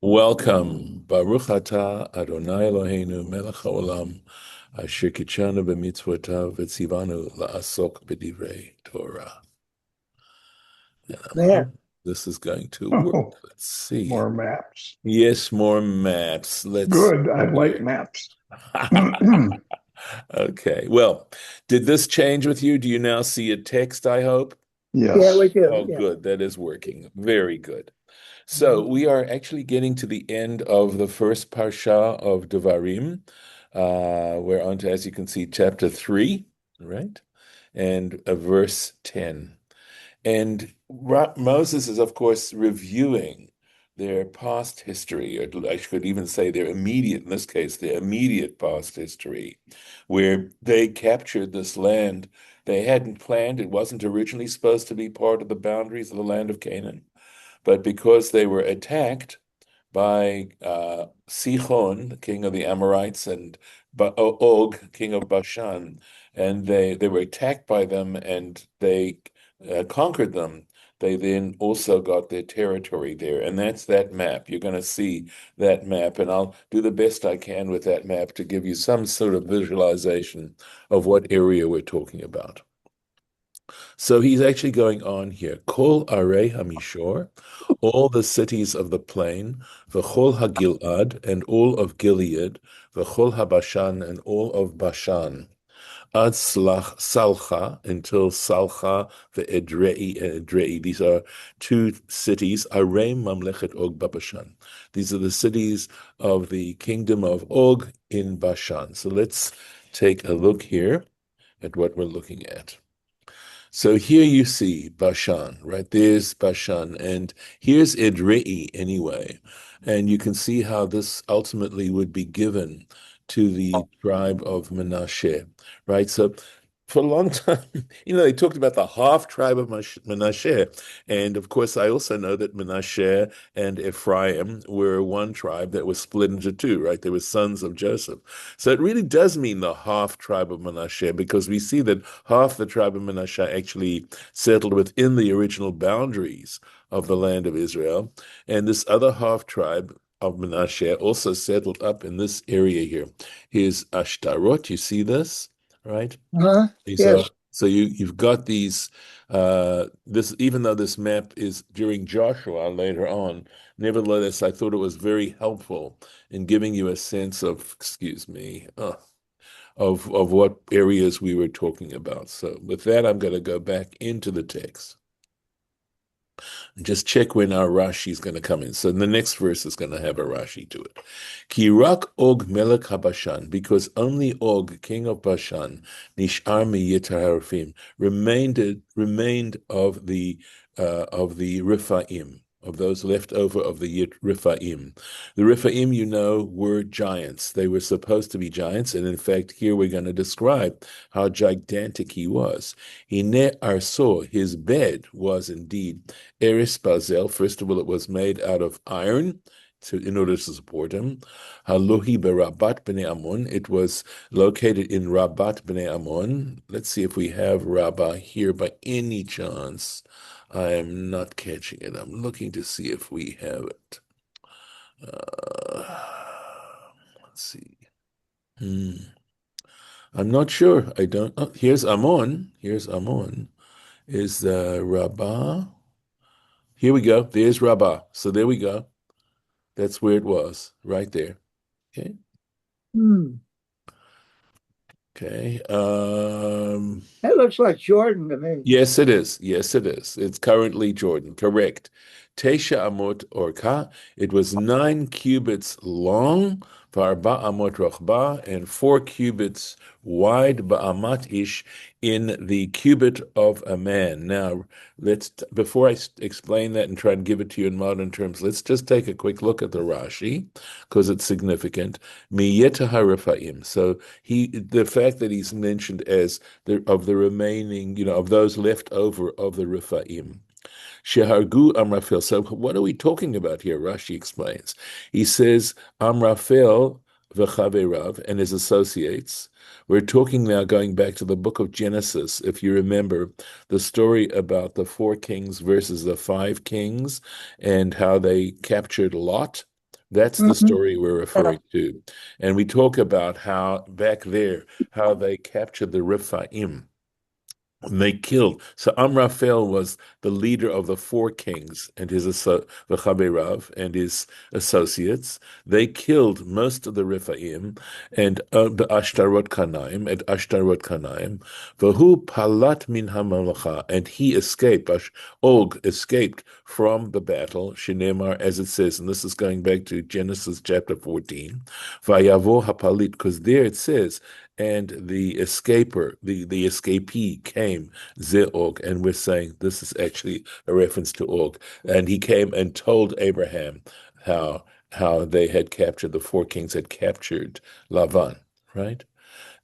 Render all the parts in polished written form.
Welcome. Baruch atah Adonai Eloheinu melech haolam asher kitshanu b'mitzvotav v'tzivanu la'asok b'divrei Torah. And I'm Man, hoping this is going to work. oh, Let's see. more maps. Yes, more maps. Let's Good. I see like here. maps. Yes, Okay. Well, did this change with you? Do you now see a text, I hope? yeah, we do. Oh, Yeah. good. That is working. Very good. So we are actually getting to the end of the first parsha of Devarim. We're on to, as you can see, chapter 3, right? And verse 10. And Moses is, of course, reviewing their past history, or I should even say their immediate, in this case, their immediate past history, where they captured this land they hadn't planned. It wasn't originally supposed to be part of the boundaries of the land of Canaan. But because they were attacked by Sihon, the king of the Amorites, and Og, king of Bashan, and they were attacked by them, and they conquered them. They then also got their territory there, and that's that map. You're going to see that map, and I'll do the best I can with that map to give you some sort of visualization of what area we're talking about. So he's actually going on here. Kol arei hamishor, all the cities of the plain, v'chol hagilad, and all of Gilead, v'chol habashan, and all of Bashan, ad salcha, until Salcha, ve'edrei, and Edrei. These are two cities, arei mamlechet Og Bashan. These are the cities of the kingdom of Og in Bashan. So let's take a look here at what we're looking at. So here you see Bashan, right? There's Bashan, and here's Edrei anyway. And you can see how this ultimately would be given to the tribe of Manasseh, right? So for a long time, they talked about the half tribe of Manasseh. And of course, I also know that Manasseh and Ephraim were one tribe that was split into two, right? They were sons of Joseph. So it really does mean the half tribe of Manasseh, because we see that half the tribe of Manasseh actually settled within the original boundaries of the land of Israel. And this other half tribe of Manasseh also settled up in this area here. Here's Ashtarot. You see this, right? Huh? These are Yes. so you've got these this, even though this map is during Joshua later on, nevertheless I thought it was very helpful in giving you a sense of, excuse me, of what areas we were talking about. So with that, I'm going to go back into the text and just check when our Rashi is going to come in. So the next verse is going to have a Rashi to it. Ki rak Og melech habashan, because only Og, king of Bashan, nishar miyitar remained of the Rephaim, of those left over of the Rephaim. The Rephaim, were giants. They were supposed to be giants, and in fact, here we're going to describe how gigantic he was. Hine arso, his bed was indeed Eris Bazel. First of all, it was made out of iron in order to support him. Halohi berabat b'nei Ammon. It was located in Rabat b'nei Ammon. Let's see if we have Rabbah here by any chance. I am not catching it. I'm looking to see if we have it. Let's see. Hmm. I'm not sure. I don't. Oh, here's Ammon. Here's Ammon. Is Rabbah? Here we go. There's Rabbah. So there we go. That's where it was, right there. Okay. Hmm. Okay. That looks like Jordan to me. Yes, it is. Yes, it is. It's currently Jordan. Correct. Tesha amot orka. It was 9 cubits long, v'arba amot rochba, and 4 cubits wide, amat-ish, in the cubit of a man. Now, before I explain that and try and give it to you in modern terms, let's just take a quick look at the Rashi, because it's significant. Miyeta harifaim. So the fact that he's mentioned as of the remaining, of those left over of the Rephaim. Shehargu Amraphel. So what are we talking about here? Rashi explains. He says Amraphel v'chaverav and his associates. We're talking now going back to the book of Genesis. If you remember the story about the 4 kings versus the 5 kings and how they captured Lot, That's the Mhm. story we're Yeah. referring to. And we talk about how back there, how they captured the Rephaim. And they killed. So Amraphel was the leader of the four kings and his V'chaberav and his associates. They killed most of the Rephaim and the Ashtarot Kanaim at Ashtarot Kanaim. V'hu palat min hamalacha, and he escaped. Og escaped from the battle. Shinemar, as it says, and this is going back to Genesis chapter 14. Vayavo hapalit, because there it says, and the escaper, the escapee came, Og, and we're saying this is actually a reference to Og. And he came and told Abraham how they had captured, the four kings had captured Lavan, right?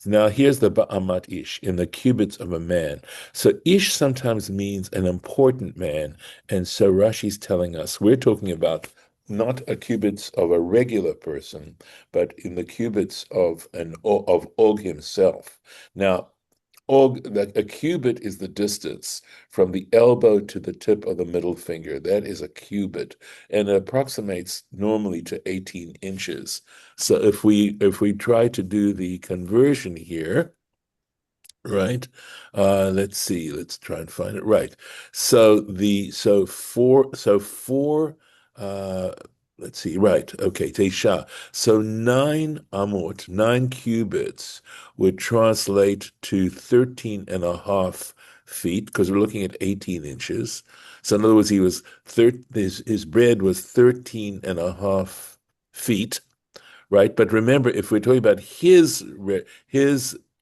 Now here's the amat-ish, in the cubits of a man. So ish sometimes means an important man, and so Rashi's telling us we're talking about not a cubits of a regular person, but in the cubits of Og himself. Now, a cubit is the distance from the elbow to the tip of the middle finger. That is a cubit, and it approximates normally to 18 inches. So if we try to do the conversion here, right? Let's see. Let's try and find it. Right. So four. Uh, let's see. Right. Okay. Teisha. So 9 amot, 9 cubits would translate to 13 and a half feet because we're looking at 18 inches. So in other words, his bread was 13 and a half feet, right? But remember, if we're talking about his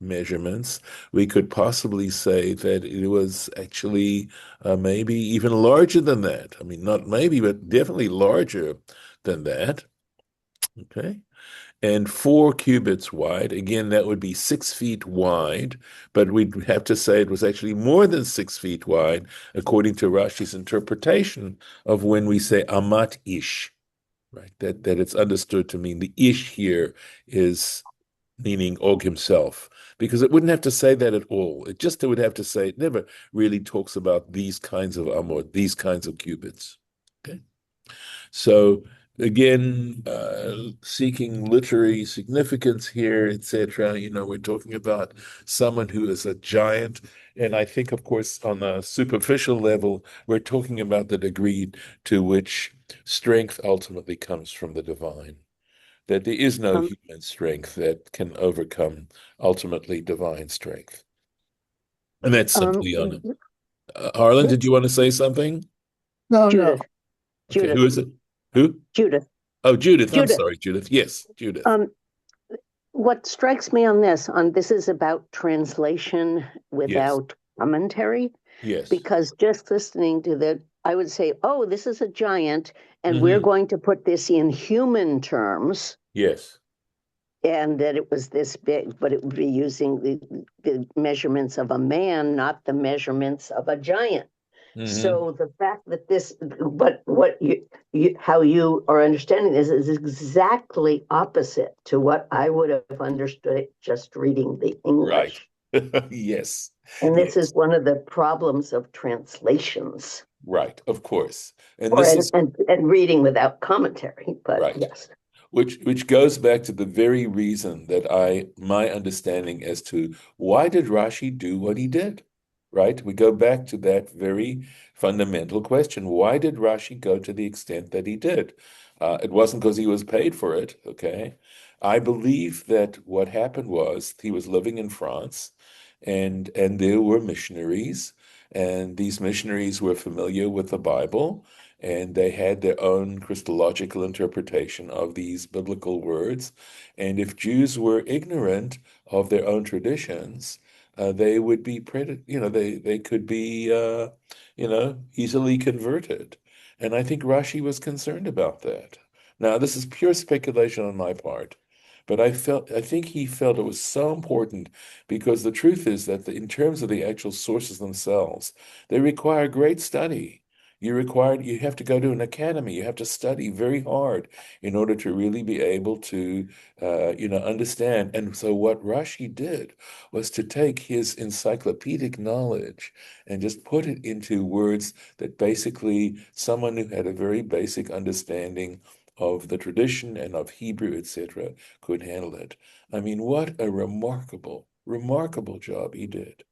measurements, we could possibly say that it was actually maybe even larger than that. I mean, not maybe, but definitely larger than that. Okay. And 4 cubits wide. Again, that would be 6 feet wide, but we'd have to say it was actually more than 6 feet wide, according to Rashi's interpretation of when we say amat-ish, right? That it's understood to mean the ish here is meaning Og himself, because it wouldn't have to say that at all. It would have to say it never really talks about these kinds of amot, these kinds of cubits. Okay, so again, seeking literary significance here, etc. We're talking about someone who is a giant, and I think, of course, on a superficial level, we're talking about the degree to which strength ultimately comes from the divine, that there is no Um, human strength that can overcome ultimately divine strength. And that's um, simply on it. Harlan, did you want to say something? No, no. Judith, Okay, who Judith, is it? Who? Judith, Oh, Judith. I'm Judith. sorry, Judith. Yes, Judith. Um, what strikes me on this is about translation Yes, without commentary, yes. because just listening to I would say, oh, this is a giant, and we're Hmm. going to put this in human terms, Yes. and that it was this big, but it would be using the measurements of a man, not the measurements of a giant. Hmm. So the fact that but what how you are understanding this is exactly opposite to what I would have understood just reading the Right. English. Yes. And this is Yes. one of the problems of translations Right. Of course. And or this is and reading without commentary. But right. yes. Which goes back to the very reason that my understanding as to why did Rashi do what he did, right? We go back to that very fundamental question. Why did Rashi go to the extent that he did? It wasn't because he was paid for it, okay? I believe that what happened was he was living in France and there were missionaries, and these missionaries were familiar with the Bible, and they had their own Christological interpretation of these biblical words. And if Jews were ignorant of their own traditions, they would be they could be easily converted. And I think Rashi was concerned about that. Now, this is pure speculation on my part, but I think he felt it was so important because the truth is that in terms of the actual sources themselves, they require great study. You have to go to an academy. You have to study very hard in order to really be able to, understand. And so what Rashi did was to take his encyclopedic knowledge and just put it into words that basically someone who had a very basic understanding of the tradition and of Hebrew, etc., could handle it. I mean, what a remarkable, remarkable job he did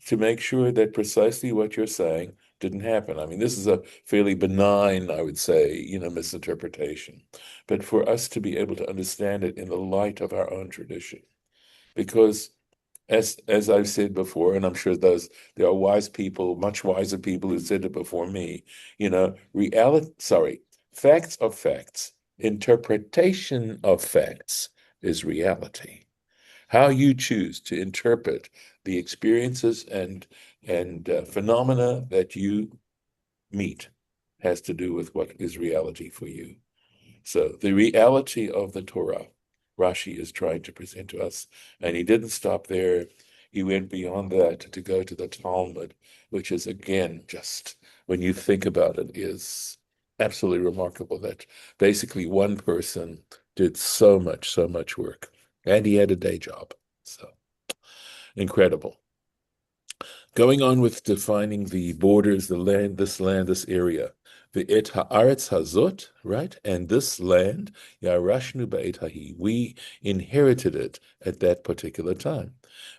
to make sure that precisely what you're saying didn't happen. I mean, this is a fairly benign, I would say, misinterpretation. But for us to be able to understand it in the light of our own tradition, because as I've said before, and I'm sure there are wise people, much wiser people who said it before me, facts are facts. Interpretation of facts is reality. How you choose to interpret the experiences and phenomena that you meet has to do with what is reality for you. So the reality of the Torah, Rashi is trying to present to us, and he didn't stop there. He went beyond that to go to the Talmud, which is, again, just when you think about it, is absolutely remarkable that basically one person did so much work, and he had a day job. So incredible. Going on with defining the borders, the land, this area. Ve'et haaretz hazot, right? And this land, yarashnu ba'et hahi, we inherited it at that particular time.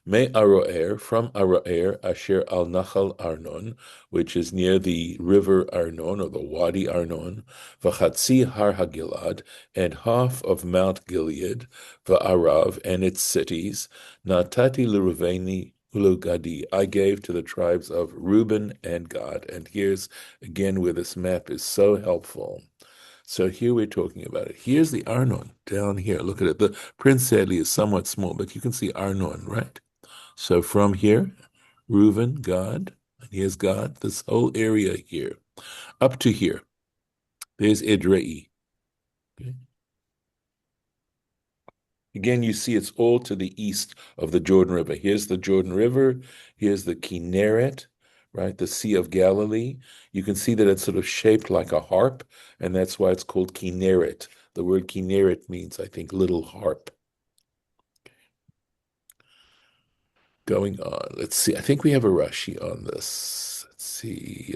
Me Aroer, from Aroer, asher al Nachal Arnon, which is near the river Arnon, or the Wadi Arnon, v'chatzi har HaGilad, and half of Mount Gilead, v'arav, and its cities, natati l'Reuveni Gadi, I gave to the tribes of Reuben and Gad. And here's again where this map is so helpful. So here we're talking about it. Here's the Arnon down here. Look at it. The print sadly is somewhat small, but you can see Arnon, right? So from here, Reuben, Gad, and here's Gad, this whole area here, up to here. There's Edrei. Okay. Again, you see it's all to the east of the Jordan River. Here's the Jordan River. Here's the Kinneret, right? The Sea of Galilee. You can see that it's sort of shaped like a harp, and that's why it's called Kinneret. The word Kinneret means, I think, little harp. Going on. Let's see. I think we have a Rashi on this. Let's see.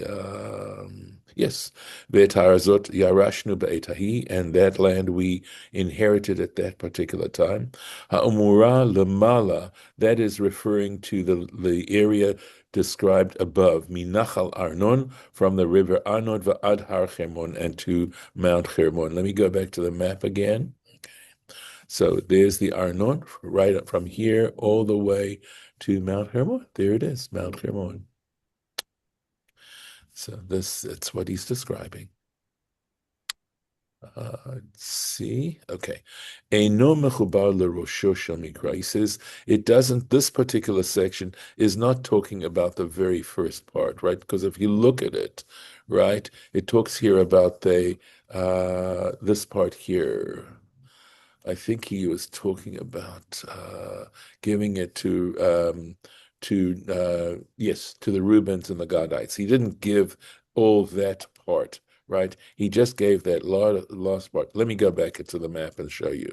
Yes. Ve'etarazot yarashnu ba'etahi, and that land we inherited at that particular time. Ha'umura lemala, that is referring to the area described above. Minachal Arnon, from the river Arnon va'ad har Hermon, and to Mount Hermon. Let me go back to the map again. So there's the Arnon, right up from here all the way to Mount Hermon. There it is, Mount Hermon. So it's what he's describing. Let's see. Okay. Eino mechubar lerosho shel mikra. He says it doesn't, this particular section is not talking about the very first part, right? Because if you look at it, right, it talks here about this part here. I think he was talking about giving it to the Reubens and the Gadites. He didn't give all that part, right? He just gave that last part. Let me go back into the map and show you.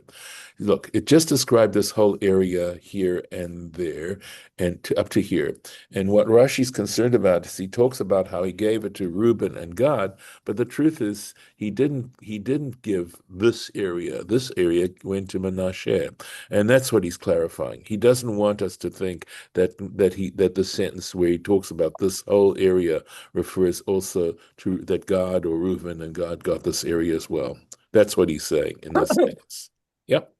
Look, it just described this whole area here and there and up to here. And what Rashi's concerned about is he talks about how he gave it to Reuben and Gad, but the truth is he didn't give this area. This area went to Manasseh. And that's what he's clarifying. He doesn't want us to think that the sentence where he talks about this whole area refers also to that Gad or Reuben and Gad got this area as well. That's what he's saying in this sentence. Yep.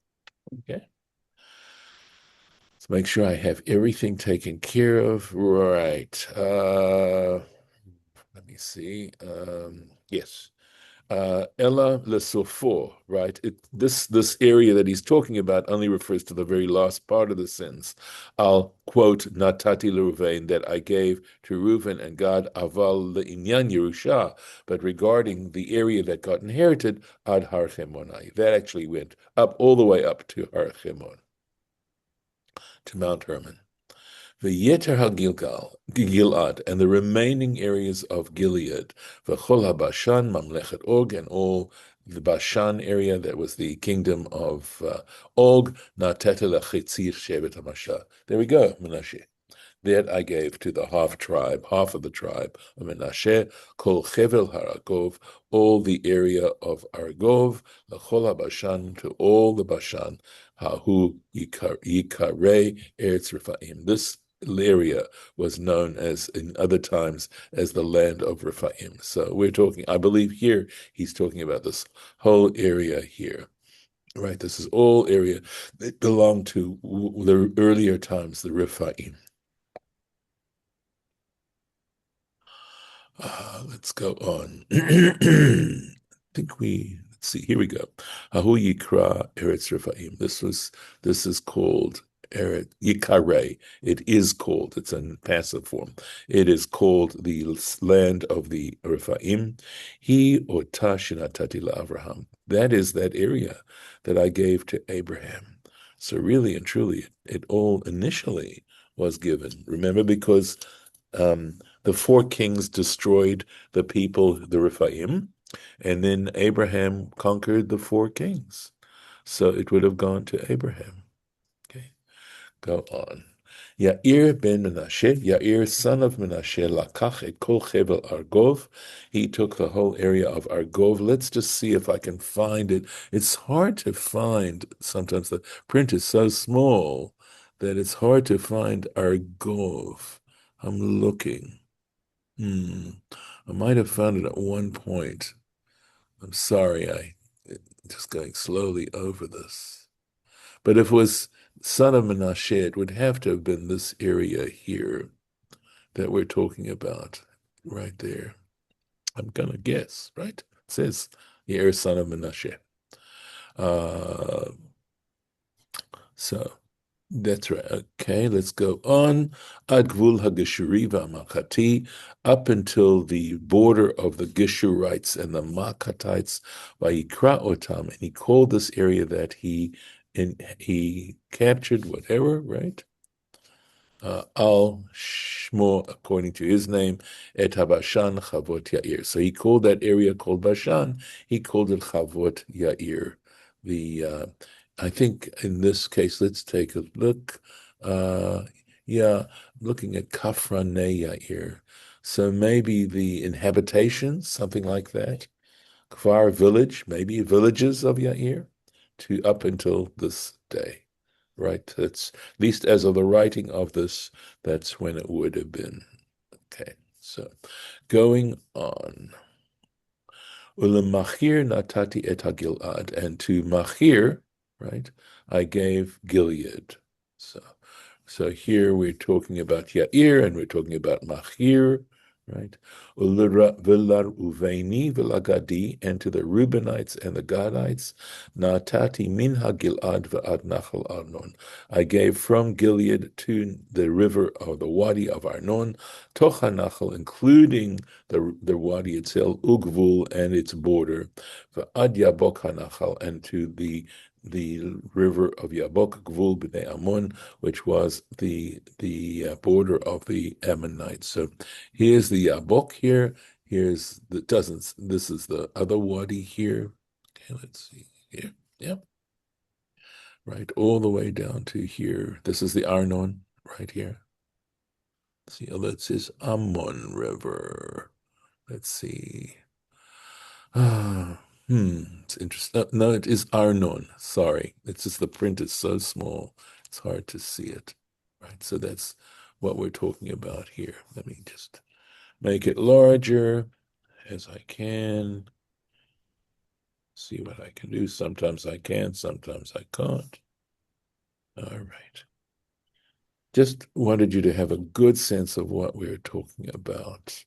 Okay. Let's make sure I have everything taken care of. Right. Let me see. Yes. Ella lesofo, right? This area that he's talking about only refers to the very last part of the sentence. I'll quote Natati Reuven, that I gave to Reuven and Gad aval le'inyan Yerusha, but regarding the area that got inherited, ad Har Chemonai. That actually went up all the way up to Har Chemon, to Mount Hermon. The Yeter Gilad, and the remaining areas of Gilead, V'chol Bashan, Mamlechet Og, and all the Bashan area, that was the kingdom of Og, Natete Lachitzir Shevet HaMasha. There we go, Menashe. That I gave to the half of the tribe of Manasseh, Kol Chevel Haragov, all the area of Argov, L'chol Bashan, to all the Bashan, Hahu Yikarei Eretz Rephaim. This area was known as, in other times, as the land of Rephaim. So we're talking, I believe here, he's talking about this whole area here. Right, this is all area that belonged to the earlier times, the Rephaim. Let's go on. I think let's see, here we go. Ahu Yikra Eretz Rephaim. This is called Eretz Yikare. It is called, it's in passive form. It is called the land of the Rephaim. He Ota Shinatati Avraham. That is that area that I gave to Abraham. So really and truly, it all initially was given. Remember, because the four kings destroyed the people, the Rephaim, and then Abraham conquered the four kings. So it would have gone to Abraham. Okay, go on. Yair ben Menashe, Yair son of Menashe, lakach et kol chevel Argov. He took the whole area of Argov. Let's just see if I can find it. It's hard to find. Sometimes the print is so small that it's hard to find Argov. I'm looking. I might have found it at one point. I'm sorry, I'm just going slowly over this. But if it was son of Manasseh, it would have to have been this area here that we're talking about, right there. I'm gonna guess, right? It says, Yair son of Manasseh. So that's right. Okay, let's go on. Ad gvul hageshuri v'amakati, up until the border of the Geshurites and the Makatites. Vayikra otam, and he called this area that he captured, whatever, right? Al Shmo, according to his name, et Bashan Chavot Yair. So he called that area called Bashan. He called it Chavot Yair. I think in this case, let's take a look. Looking at Kafrane Yair. So maybe the inhabitations, something like that. Kfar village, maybe villages of Yair, to up until this day. Right, that's at least as of the writing of this, that's when it would have been. Okay, so going on. Ulemachir natati et Gilead, and to Machir, right, I gave Gilead. So here we're talking about Yair and we're talking about Machir, right? Vilar Uveini Vilagadi, and to the Reubenites and the Gadites, Natati min ha-Gilad v'ad Nachal Arnon. I gave from Gilead to the river or the Wadi of Arnon, Toch Nachal, including the Wadi itself, Ugvul and its border, v'ad Jabbok HaNachal, and to the river of Jabbok, Gvul b'nei Ammon, which was the border of the Ammonites. So here's the Jabbok here. Here's this is the other wadi here. Okay, let's see here. Yep. Right, all the way down to here. This is the Arnon right here. See, this is Ammon River. Let's see. It's interesting. No, it is Arnon. Sorry. It's just the print is so small. It's hard to see it. Right. So that's what we're talking about here. Let me just make it larger as I can. See what I can do. Sometimes I can, sometimes I can't. All right. Just wanted you to have a good sense of what we're talking about.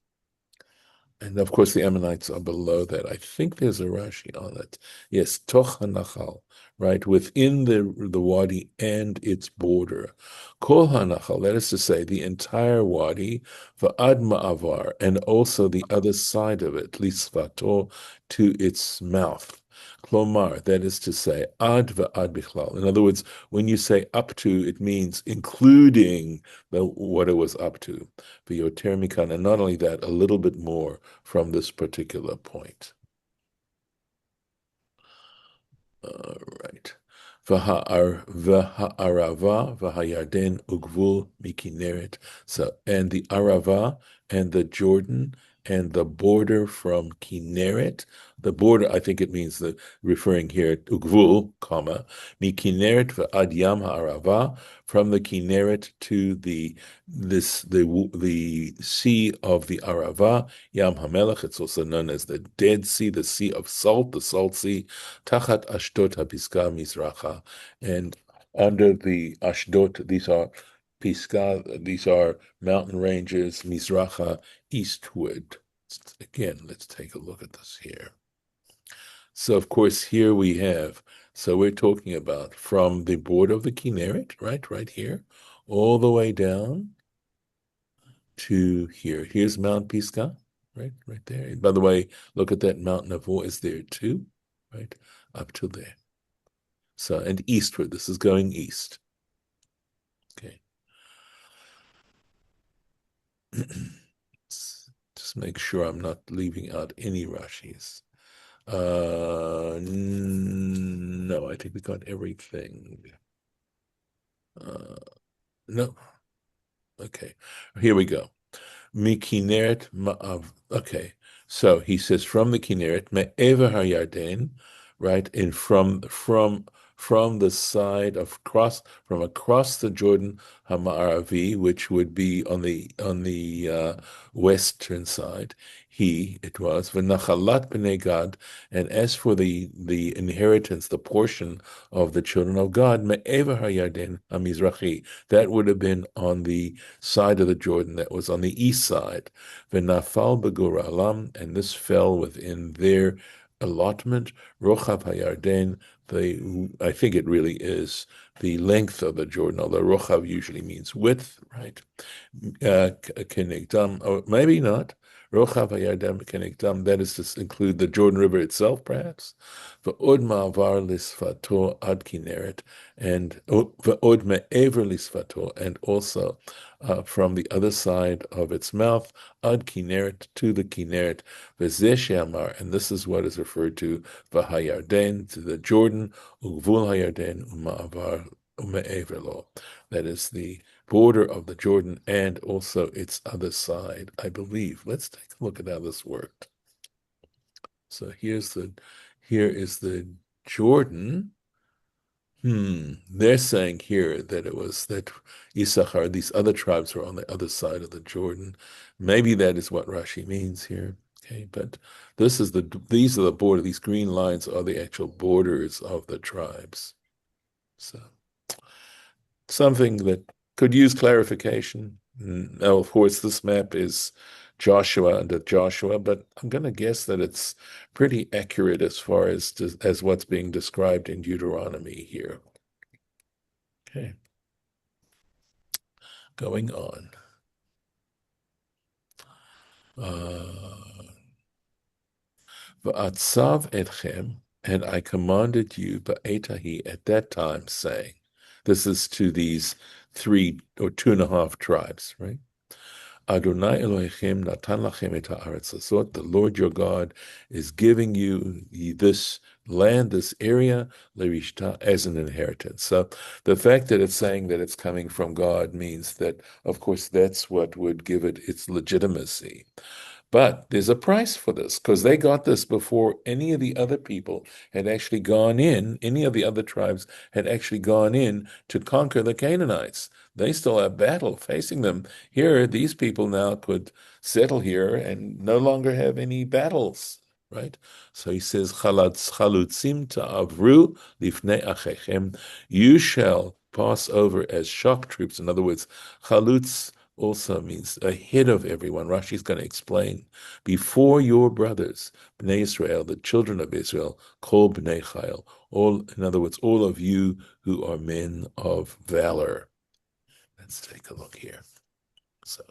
And of course, the Ammonites are below that. I think there's a Rashi on it. Yes, Toch HaNachal, right, within the wadi and its border. Kol HaNachal, that is to say, the entire wadi, Va'ad Ma'avar, and also the other side of it, Lisvato, to its mouth. Klomar, that is to say, Ad Va'ad Bichlal. In other words, when you say up to, it means including what it was up to. V'yoter mikan, and not only that, a little bit more from this particular point. All right. V'ha'arava v'hayarden ugvul mikineret. So, and the Arava and the Jordan and the border from Kinneret. The border, I think it means the referring here to Ugvul, comma, mikineret v'ad yam ha'arava, from the Kinneret to the sea of the Arava, Yam HaMelech. It's also known as the Dead Sea, the Sea of Salt, the Salt Sea, Tachat Ashdot HaPiska Mizracha, and under the Ashdot, these are Pisgah, these are mountain ranges, Mizracha, eastward. Again, let's take a look at this here. So, of course, here we have, so we're talking about from the border of the Kinneret, right here, all the way down to here. Here's Mount Pisgah, right there. And by the way, look at that Mount Navor is there too, right, up to there. So, and eastward, this is going east. Okay. Just make sure I'm not leaving out any Rashis. No, I think we got everything. No. Okay, here we go. Mikineret ma'av. Okay, so he says from the Kinneret, me'ever hayarden, right, and from the side of from across the Jordan Hamaravi, which would be on the western side. It was v'nachalat b'nei Gad, and as for the inheritance, the portion of the children of God, me'ever hayarden hamizrachi, that would have been on the side of the Jordan that was on the east side. V'nafal b'guralam, and this fell within their allotment. Rochav hayarden, I think it really is the length of the Jordan, although Rochav usually means width, right? Kenegdam, or maybe not. Rochav hayarden kenegdam, that is to include the Jordan River itself, perhaps. V'od ma'avar lisfato ad Kinneret, and v'od me'ever lisfato, and also from the other side of its mouth, ad Kinneret, to the Kinneret, v'zeh she'amar, and this is what is referred to, v'hayarden, to the Jordan, ugvul hayarden, u'ma'avar u'me'ever lo. That is the border of the Jordan and also its other side, I believe. Let's take a look at how this worked. So here is the Jordan. They're saying here that it was that Issachar, these other tribes were on the other side of the Jordan. Maybe that is what Rashi means here. Okay, but these are the border. These green lines are the actual borders of the tribes. So something that could use clarification. Now, of course, this map is Joshua under Joshua, but I'm going to guess that it's pretty accurate as far as what's being described in Deuteronomy here. Okay. Going on. V'atzav etchem, and I commanded you ba'etahi, at that time, saying, this is to these 3 or 2.5 tribes, right? Adonai Elohim natan lachem et haaretz azot. The Lord your God is giving you this land, this area, lerishta, as an inheritance. So the fact that it's saying that it's coming from God means that, of course, that's what would give it its legitimacy. But there's a price for this, because they got this before any of the other people had actually gone in, any of the other tribes had actually gone in to conquer the Canaanites. They still have battle facing them. Here, these people now could settle here and no longer have any battles, right? So he says, chalutzim ta'avru lifnei achechem, you shall pass over as shock troops. In other words, chalutz also means ahead of everyone. Rashi is going to explain, before your brothers, Bnei Israel, the children of Israel, kol Bnei Chayil, in other words, all of you who are men of valor. Let's take a look here. So,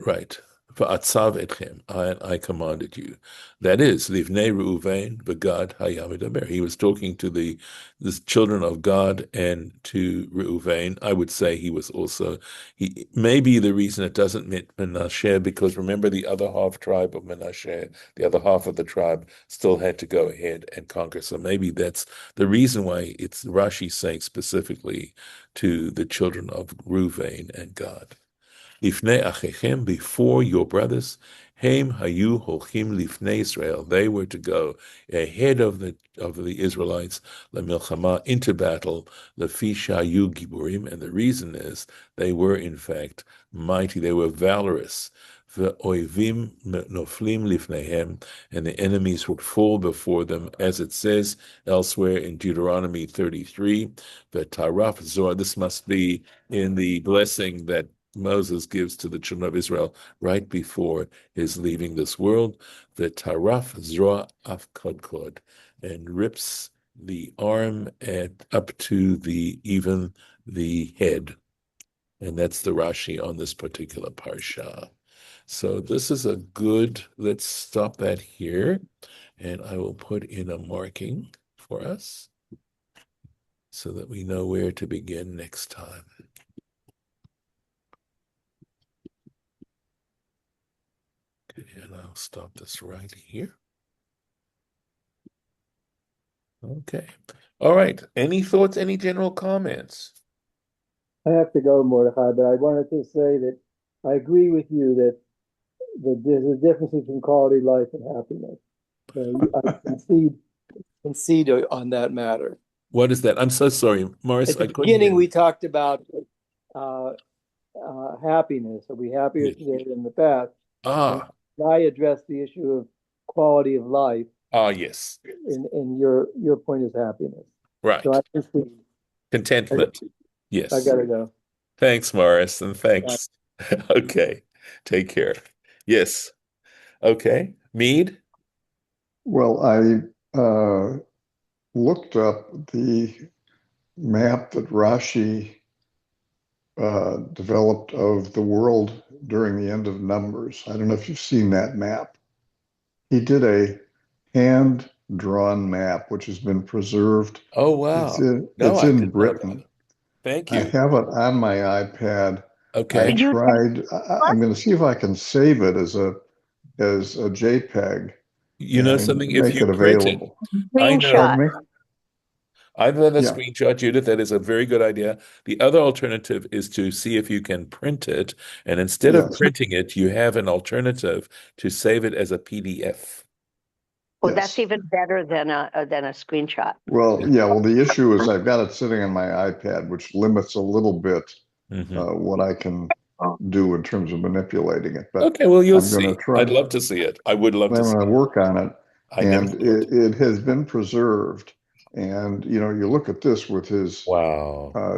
right. Va'atzav etchem, I commanded you. That is, livnei Reuven v'Gad hayam medaber. He was talking to the children of God and to Reuven. I would say he was also, he maybe the reason it doesn't meet Manasseh, because remember the other half tribe of Manasseh, the other half of the tribe still had to go ahead and conquer. So maybe that's the reason why it's Rashi saying specifically to the children of Reuven and Gad. Lifnei achechem, before your brothers, hem hayu holchim lifnei Israel. They were to go ahead of the Israelites, lemilchama, into battle, lefi shayu giburim, and the reason is they were in fact mighty. They were valorous. Ve'oivim noflim lifneihem, and the enemies would fall before them, as it says elsewhere in Deuteronomy 33. Ve'taraf zor. This must be in the blessing that Moses gives to the children of Israel right before his leaving this world, the taraf zroa afkodkod, and rips the arm up to even the head. And that's the Rashi on this particular parsha. So this is a good, let's stop that here, and I will put in a marking for us so that we know where to begin next time. And I'll stop this right here. Okay. All right. Any thoughts, any general comments? I have to go, Mordechai, but I wanted to say that I agree with you that there's a difference between quality of life and happiness. I concede on that matter. What is that? I'm so sorry, Morris. At the beginning, we talked about happiness. Are we happier today than in the past? Ah. And I addressed the issue of quality of life. Ah, yes. And your point is happiness. Right. So I just contentment. Yes. I gotta go. Thanks, Morris, and thanks. Okay. Take care. Yes. Okay. Mead? Well, I looked up the map that Rashi developed of the world during the end of Numbers. I don't know if you've seen that map. He did a hand-drawn map, which has been preserved. Oh, wow. It's in Britain. Thank you. I have it on my iPad. Okay. I'm going to see if I can save it as a JPEG. You know something? Make it available. I know. I've done a Yeah. screenshot, Judith. That is a very good idea. The other alternative is to see if you can print it, and instead of printing it, you have an alternative to save it as a PDF. Well, that's even better than a screenshot. Well, yeah. Well, the issue is I've got it sitting on my iPad, which limits a little bit what I can do in terms of manipulating it. But okay, well, you'll see. Try. I'd love to see it. I would love to see it. I'm going to work on it. And it has been preserved. And, you look at this with his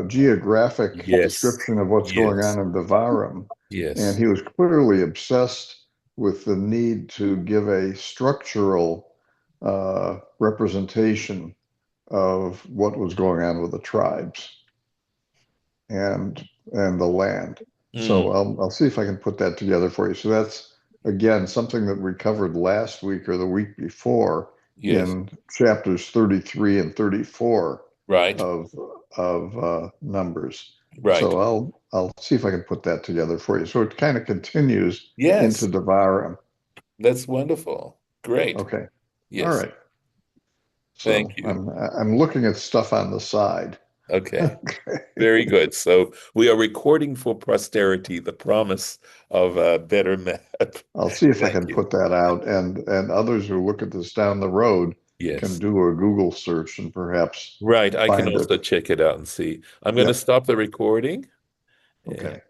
geographic description of what's going on in Devarim. Yes. And he was clearly obsessed with the need to give a structural representation of what was going on with the tribes and the land. So I'll see if I can put that together for you. So that's, again, something that we covered last week or the week before in chapters 33 and 34 of Numbers. Right. So I'll see if I can put that together for you. So it kind of continues into Devarim. That's wonderful. Great. Okay. Yes. All right. So thank you. I'm looking at stuff on the side. Okay. Very good. So we are recording for posterity the promise of a better map. I'll see if I can put that out, and others who look at this down the road can do a Google search and perhaps I can also check it out and see. I'm going to stop the recording. Okay.